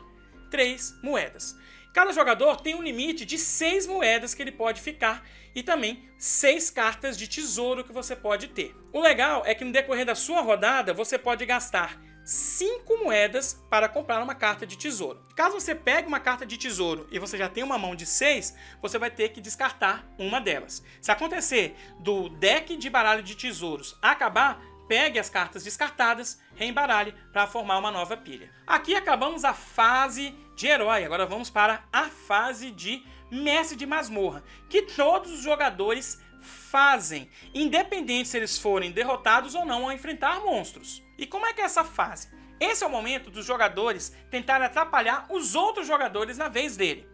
3 moedas. Cada jogador tem um limite de 6 moedas que ele pode ficar e também 6 cartas de tesouro que você pode ter. O legal é que no decorrer da sua rodada você pode gastar 5 moedas para comprar uma carta de tesouro. Caso você pegue uma carta de tesouro e você já tem uma mão de 6, você vai ter que descartar uma delas. Se acontecer do deck de baralho de tesouros acabar, pegue as cartas descartadas, reembaralhe para formar uma nova pilha. Aqui acabamos a fase de herói, agora vamos para a fase de mestre de masmorra, que todos os jogadores fazem, independente se eles forem derrotados ou não ao enfrentar monstros. E como é que é essa fase? Esse é o momento dos jogadores tentarem atrapalhar os outros jogadores na vez dele.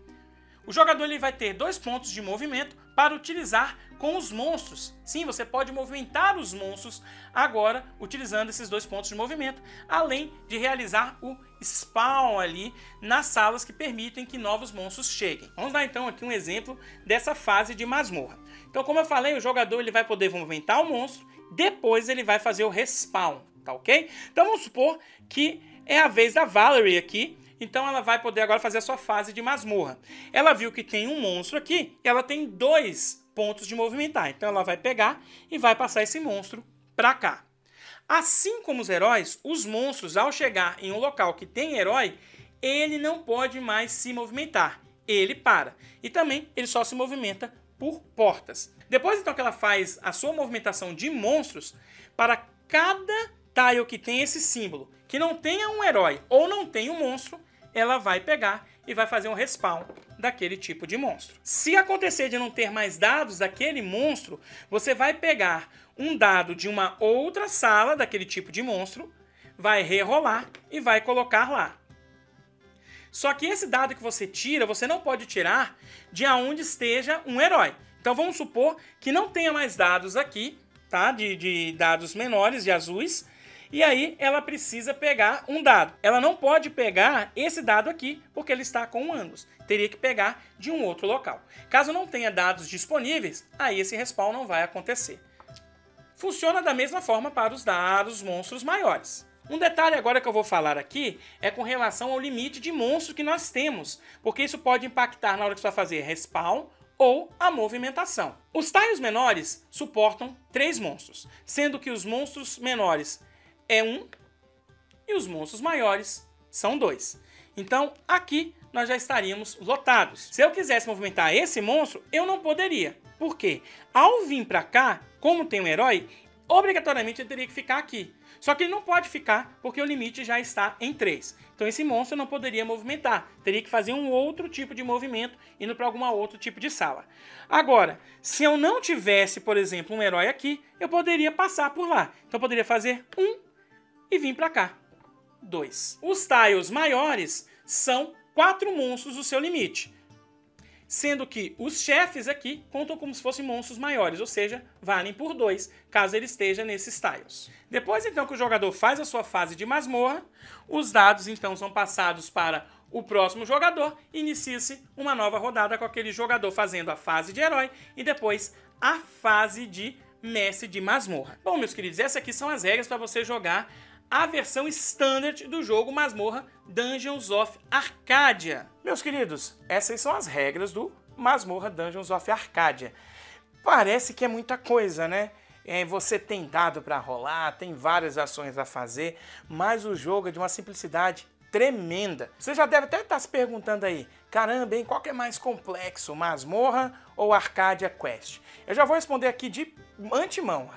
O jogador ele vai ter 2 pontos de movimento para utilizar com os monstros. Sim, você pode movimentar os monstros agora utilizando esses 2 pontos de movimento, além de realizar o spawn ali nas salas que permitem que novos monstros cheguem. Vamos dar então aqui um exemplo dessa fase de masmorra. Então, como eu falei, o jogador ele vai poder movimentar o monstro, depois ele vai fazer o respawn, tá ok? Então vamos supor que é a vez da Valerie aqui. Então ela vai poder agora fazer a sua fase de masmorra. Ela viu que tem um monstro aqui, e ela tem 2 pontos de movimentar. Então ela vai pegar e vai passar esse monstro para cá. Assim como os heróis, os monstros ao chegar em um local que tem herói, ele não pode mais se movimentar. Ele para. E também ele só se movimenta por portas. Depois então que ela faz a sua movimentação de monstros, para cada tile que tem esse símbolo, que não tenha um herói ou não tenha um monstro, ela vai pegar e vai fazer um respawn daquele tipo de monstro. Se acontecer de não ter mais dados daquele monstro, você vai pegar um dado de uma outra sala daquele tipo de monstro, vai rerolar e vai colocar lá. Só que esse dado que você tira, você não pode tirar de onde esteja um herói. Então vamos supor que não tenha mais dados aqui, tá? De dados menores, de azuis. E aí ela precisa pegar um dado. Ela não pode pegar esse dado aqui, porque ele está com um ângulo. Teria que pegar de um outro local. Caso não tenha dados disponíveis, aí esse respawn não vai acontecer. Funciona da mesma forma para os dados monstros maiores. Um detalhe agora que eu vou falar aqui é com relação ao limite de monstro que nós temos, porque isso pode impactar na hora que você vai fazer respawn ou a movimentação. Os tiles menores suportam 3 monstros, sendo que os monstros menores é 1 e os monstros maiores são 2. Então aqui nós já estaríamos lotados. Se eu quisesse movimentar esse monstro, eu não poderia. Por quê? Ao vir para cá, como tem um herói, obrigatoriamente ele teria que ficar aqui. Só que ele não pode ficar porque o limite já está em 3. Então esse monstro não poderia movimentar. Teria que fazer um outro tipo de movimento indo para algum outro tipo de sala. Agora, se eu não tivesse, por exemplo, um herói aqui, eu poderia passar por lá. Então eu poderia fazer 1 e vir para cá. 2. Os tiles maiores são 4 monstros o seu limite. Sendo que os chefes aqui contam como se fossem monstros maiores, ou seja, valem por 2, caso ele esteja nesses tiles. Depois então que o jogador faz a sua fase de masmorra, os dados então são passados para o próximo jogador e inicia-se uma nova rodada com aquele jogador fazendo a fase de herói e depois a fase de mestre de masmorra. Bom, meus queridos, essas aqui são as regras para você jogar a versão standard do jogo Masmorra Dungeons of Arcadia. Meus queridos, essas são as regras do Masmorra Dungeons of Arcadia. Parece que é muita coisa, né? Você tem dado para rolar, tem várias ações a fazer, mas o jogo é de uma simplicidade tremenda. Você já deve até estar se perguntando aí, caramba, hein, qual que é mais complexo, Masmorra ou Arcadia Quest? Eu já vou responder aqui de antemão.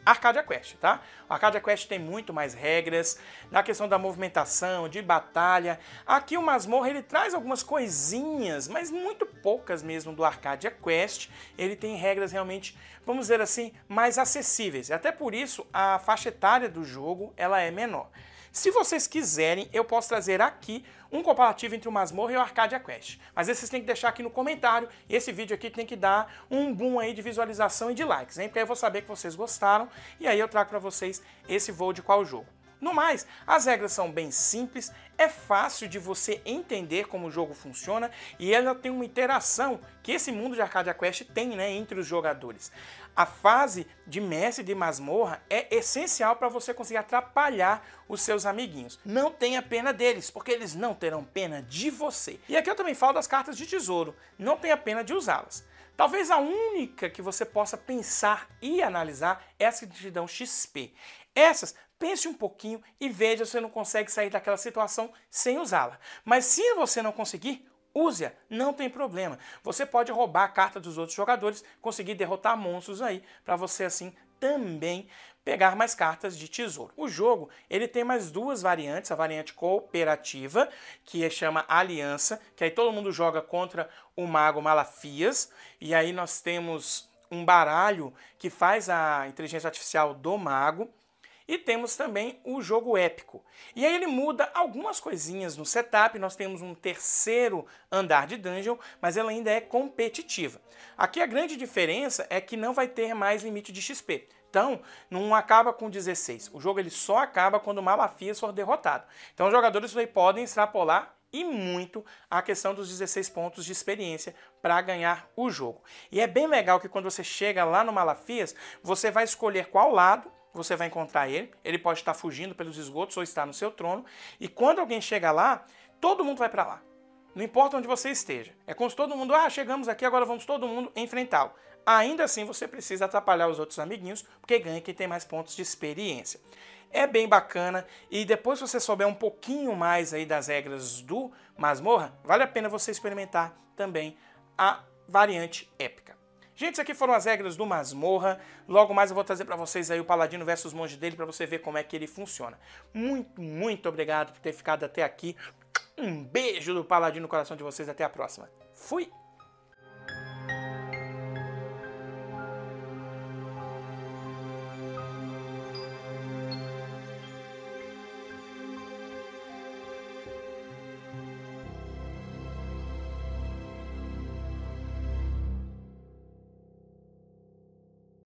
Arcadia Quest, tá? O Arcadia Quest tem muito mais regras na questão da movimentação, de batalha. Aqui o Masmorra ele traz algumas coisinhas, mas muito poucas mesmo do Arcadia Quest. Ele tem regras realmente, vamos dizer assim, mais acessíveis. E até por isso a faixa etária do jogo ela é menor. Se vocês quiserem, eu posso trazer aqui um comparativo entre o Masmorra e o Arcadia Quest. Mas vocês têm que deixar aqui no comentário. E esse vídeo aqui tem que dar um boom aí de visualização e de likes, hein? Porque aí eu vou saber que vocês gostaram. E aí eu trago para vocês esse voo de qual jogo. No mais, as regras são bem simples, é fácil de você entender como o jogo funciona e ela tem uma interação que esse mundo de Arcadia Quest tem, né, entre os jogadores. A fase de mestre de masmorra é essencial para você conseguir atrapalhar os seus amiguinhos. Não tenha pena deles, porque eles não terão pena de você. E aqui eu também falo das cartas de tesouro, não tenha pena de usá-las. Talvez a única que você possa pensar e analisar é as que te dão XP. Essas, pense um pouquinho e veja se você não consegue sair daquela situação sem usá-la. Mas se você não conseguir, use-a, não tem problema. Você pode roubar a carta dos outros jogadores, conseguir derrotar monstros aí, para você assim também pegar mais cartas de tesouro. O jogo ele tem mais duas variantes, a variante cooperativa, que chama Aliança, que aí todo mundo joga contra o Mago Malafias, e aí nós temos um baralho que faz a inteligência artificial do Mago, e temos também o jogo épico. E aí ele muda algumas coisinhas no setup, nós temos um terceiro andar de dungeon, mas ela ainda é competitiva. Aqui a grande diferença é que não vai ter mais limite de XP. Então, não acaba com 16. O jogo ele só acaba quando o Malafias for derrotado. Então os jogadores aí podem extrapolar e muito a questão dos 16 pontos de experiência para ganhar o jogo. E é bem legal que quando você chega lá no Malafias, você vai escolher qual lado você vai encontrar ele pode estar fugindo pelos esgotos ou estar no seu trono, e quando alguém chega lá, todo mundo vai para lá. Não importa onde você esteja. É como se todo mundo, chegamos aqui, agora vamos todo mundo enfrentá-lo. Ainda assim, você precisa atrapalhar os outros amiguinhos, porque ganha quem tem mais pontos de experiência. É bem bacana, e depois que você souber um pouquinho mais aí das regras do Masmorra, vale a pena você experimentar também a variante épica. Gente, essas aqui foram as regras do Masmorra. Logo mais eu vou trazer para vocês aí o Paladino versus Monge dele para você ver como é que ele funciona. Muito obrigado por ter ficado até aqui. Um beijo do Paladino no coração de vocês. Até a próxima. Fui!